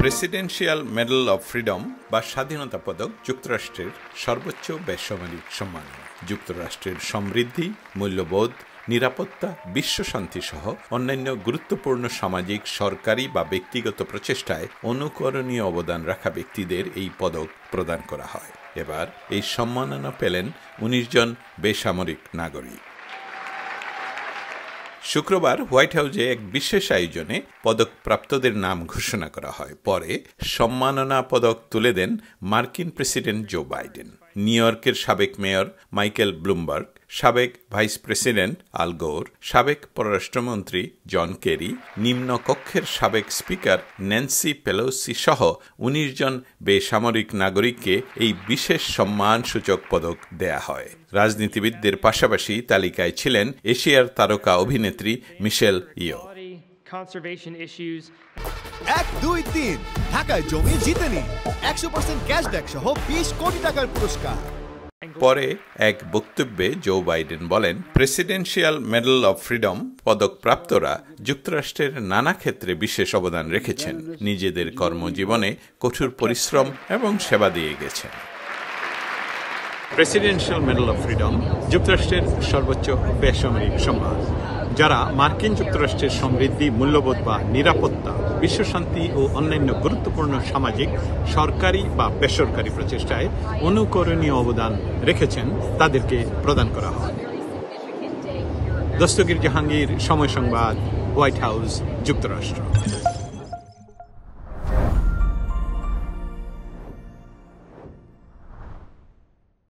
Presidential medal of freedom বা স্বাধীনতা পদক যুক্তরাষ্ট্রের সর্বোচ্চ বেসামরিক সম্মাননা। যুক্তরাষ্ট্রের সমৃদ্ধি, মূল্যবোধ, নিরাপত্তা, বিশ্বশান্তি সহ অন্যান্য গুরুত্বপূর্ণ সামাজিক, সরকারি বা ব্যক্তিগত প্রচেষ্টায় অনুকরণীয় অবদান রাখা ব্যক্তিদের এই পদক প্রদান করা হয়। এবার এই সম্মাননা পেলেন ১৯ জন বেসামরিক নাগরিক। শুক্রবার হোয়াইট হাউসে এক বিশেষ আয়োজনে পদকপ্রাপ্তদের নাম ঘোষণা করা হয়। পরে সম্মাননা পদক তুলে দেন মার্কিন প্রেসিডেন্ট জো বাইডেন, নিউ ইয়র্কের সাবেক মেয়র মাইকেল ব্লুমবার্গ, সাবেক ভাইস প্রেসিডেন্ট আল গোর, সাবেক পররাষ্ট্রমন্ত্রী জন কেরি, নিম্নকক্ষের সাবেক স্পিকার ন্যান্সি পেলোসি সহ ১৯ জন বেসামরিক নাগরিককে এই বিশেষ সম্মানসূচক পদক দেয়া হয়। রাজনীতিবিদদের পাশাপাশি তালিকায় ছিলেন এশিয়ার তারকা অভিনেত্রী মিশেল ইয়ো। ১, ২, ৩ ঢাকায় জমি জিতে নিন ১০০% ক্যাশব্যাক সহ ২০ কোটি টাকার পুরস্কার। পরে এক বক্তব্যে জো বাইডেন বলেন, প্রেসিডেন্সিয়াল মেডেল অব ফ্রিডম পদকপ্রাপ্তরা যুক্তরাষ্ট্রের নানা ক্ষেত্রে বিশেষ অবদান রেখেছেন, নিজেদের কর্মজীবনে কঠোর পরিশ্রম এবং সেবা দিয়ে গেছেন। প্রেসিডেন্সিয়াল মেডেল অব ফ্রিডম যুক্তরাষ্ট্রের সর্বোচ্চ বেসামরিক সম্মান, যারা মার্কিন যুক্তরাষ্ট্রের সমৃদ্ধি, মূল্যবোধ বা নিরাপত্তা, বিশ্বশান্তি ও অন্যান্য গুরুত্বপূর্ণ সামাজিক, সরকারি বা বেসরকারি প্রচেষ্টায় অনুকরণীয় অবদান রেখেছেন, তাদেরকে প্রদান করা হয়। দস্তগীর জাহাঙ্গীর, সময় সংবাদ, হোয়াইট হাউস, যুক্তরাষ্ট্র।